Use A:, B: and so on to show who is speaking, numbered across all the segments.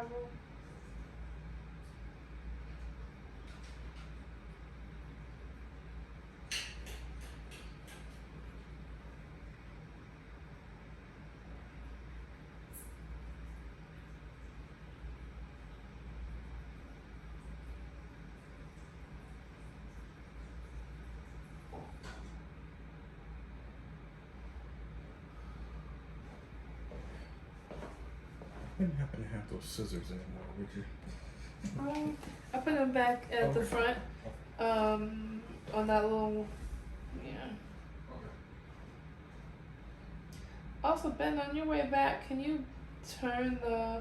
A: problem.
B: I didn't happen to have those scissors anymore, would you?
A: I put them back at the front, on that little, yeah. Also, Ben, on your way back, can you turn the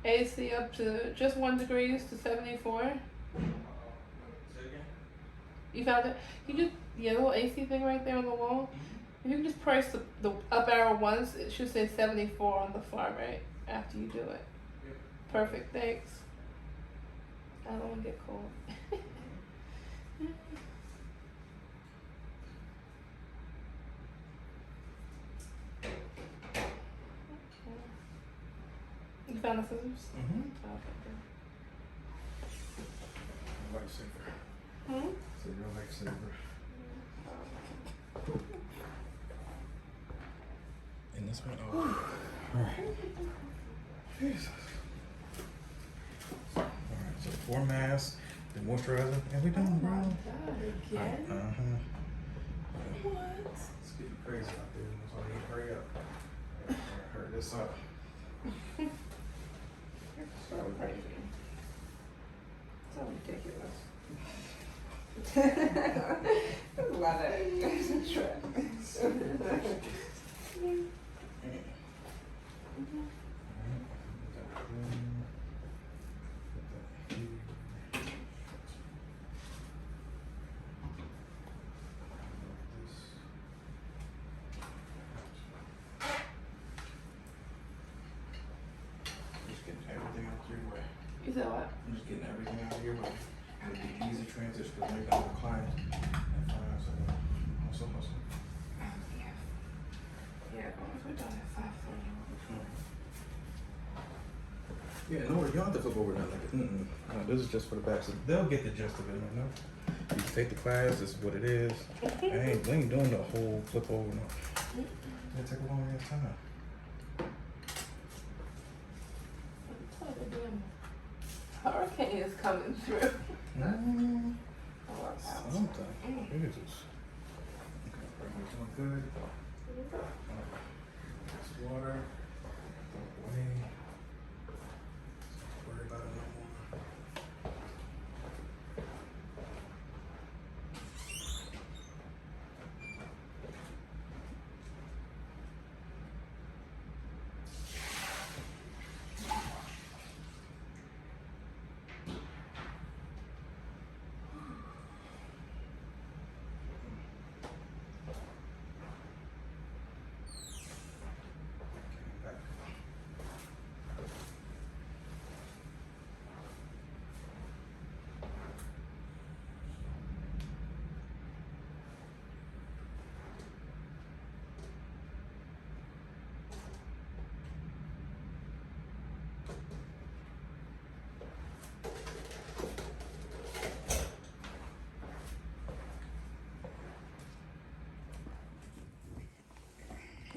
A: AC up to just 1 degree to 74?
B: Say again?
A: You found it? You just, yeah, the little AC thing right there on the wall. If you can just press the up arrow once, it should say 74 on the far right after you do it.
B: Yep.
A: Perfect, thanks. I don't want to get cold. You found the scissors?
B: Mm-hmm.
A: Okay, good.
B: Lifesaver.
A: Hmm?
B: So your lifesaver. And this one, oh. Alright. Jesus. Alright, so 4 masks, the moisturizer, and we done, bro.
A: God, again?
B: Uh-huh.
A: What?
B: It's getting crazy out there. That's why I need to hurry up. Hurry this up.
A: So crazy. So ridiculous. There's a lot of
B: Just getting everything out your way.
A: You said what?
B: I'm just getting everything out of your way. It'll be easy transition because I got a client at 5, so hustle.
A: Yeah, we're done at 5:30.
B: Yeah, no, you don't have to flip over nothing like it. No, this is just for the back, so they'll get the gist of it, you know? You take the class, this is what it is. I ain't doing the whole flip over, no. It'll take a long ass time.
A: Hurricane is coming through.
B: Something.
A: Mm.
B: Jesus. Okay, everything's doing good. This water. Away. Don't worry about it no more.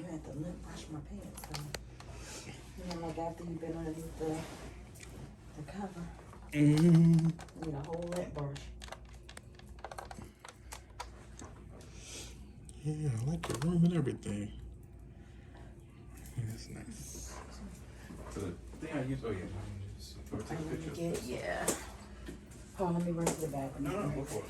C: I had to lip brush my pants. So. You know, like after you've been underneath the cover, you need a whole lip brush.
B: Yeah, I like the room and everything. Yeah, that's nice. So the thing I use, oh yeah, just take pictures.
C: Yeah. Oh, let me run to the back.
B: No, go for it.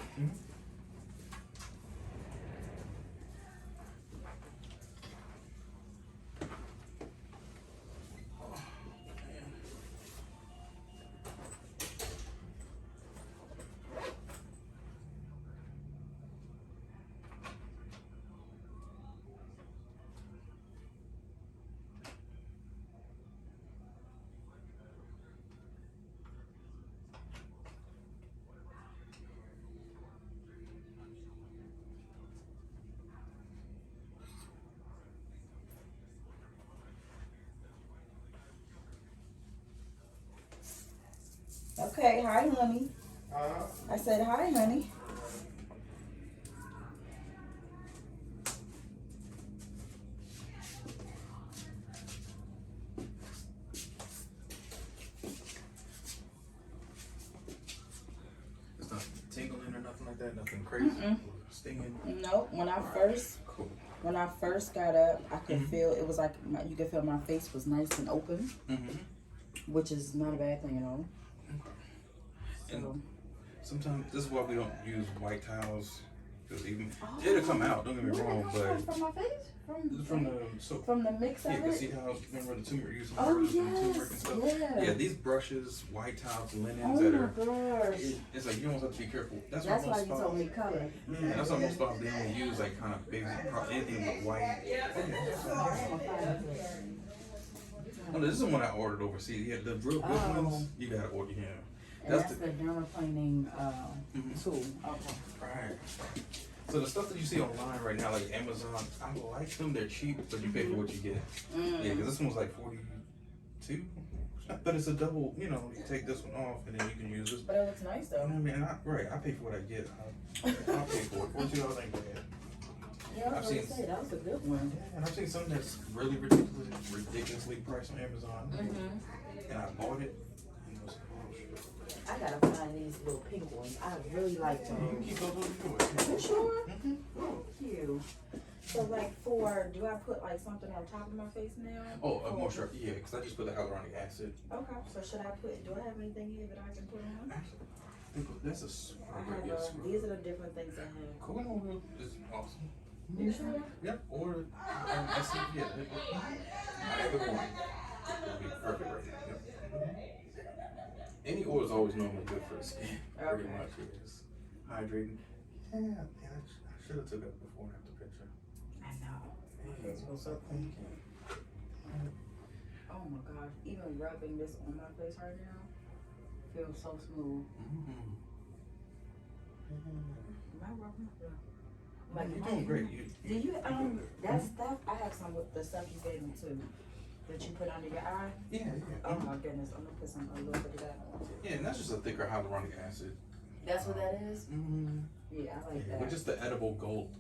C: Okay, hi, honey. I said hi, honey.
B: It's not tingling or nothing like that. Nothing crazy. Stinging.
C: Nope. When I first got up, I could feel it was like you could feel my face was nice and open, which is not a bad thing at all.
B: And sometimes this is why we don't use white towels. Because even it'll come out. Don't get me wrong, but
C: from my face,
B: from
C: the mix of
B: you can
C: it.
B: see how remember the turmeric using
C: Yes,
B: and stuff.
C: yeah.
B: Yeah, these brushes, white towels, linens
C: Oh
B: that
C: my
B: are.
C: gosh.
B: It's like you almost have to be careful. That's
C: Why
B: most
C: you told me color.
B: Yeah, that's why most spots they only use like kind of basic anything with white. Oh, this is the one I ordered overseas. Yeah, the real good ones you gotta order here.
C: That's the dermaplaning tool. Okay.
B: Right. So the stuff that you see online right now, like Amazon, I like them. They're cheap, but you pay for what you get. Yeah, because this one was like 42, but it's a double. You know, you take this one off and then you can use this.
C: But it looks nice though.
B: You know what I mean? I pay for what I get. I'll pay for it. $42 ain't bad.
C: Yeah, I was gonna say that was a good one.
B: Yeah, and I've seen something that's really ridiculously priced on Amazon, and I bought it. And it was, oh, shit.
C: I gotta find these little pink ones. I really like
B: You can
C: them.
B: keep those on your
C: You sure? Thank you. So like do I put like something on top of my face now?
B: Oh, a moisture, yeah, because I just put the hyaluronic acid.
C: Okay. So do I have anything here that I can put on?
B: That's a
C: These are the different things I have.
B: coconut oil is awesome.
C: You sure?
B: Yep, or acid, yeah. Either one would be perfect right now. Yep. Any oil is always normally good for the skin. Pretty much, it's hydrating. Yeah, I should have took a before and after picture.
C: I know. My face feels so clean. Oh my gosh, even rubbing this on my face right now feels so smooth. Am I rubbing it?
B: Like you're doing great.
C: Do you that stuff? I have some with the stuff you gave me too. That you put under your eye?
B: Yeah.
C: Oh my goodness, I'm gonna put a little bit of that on.
B: Yeah, and that's just a thicker hyaluronic acid.
C: That's what that is? Yeah, I like that.
B: With just the edible gold.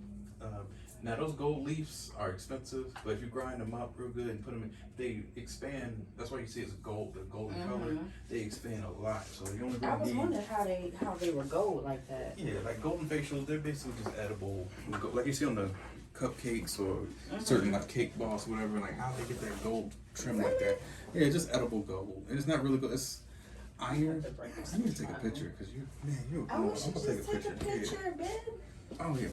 B: Now those gold leaves are expensive, but if you grind them up real good and put them in, they expand. That's why you see it's gold, the golden color. They expand a lot. So you only
C: I
B: really
C: was
B: need.
C: wondering how they were gold like that.
B: Yeah, like golden facials, they're basically just edible. Like you see on the cupcakes or certain like cake boss, whatever. Like how they get that gold trim like that. Yeah, just edible gold, and it's not really good. It's iron. I need to take a picture because you're.
C: I wish you
B: I'm gonna
C: just take a picture, Ben.
B: Oh yeah.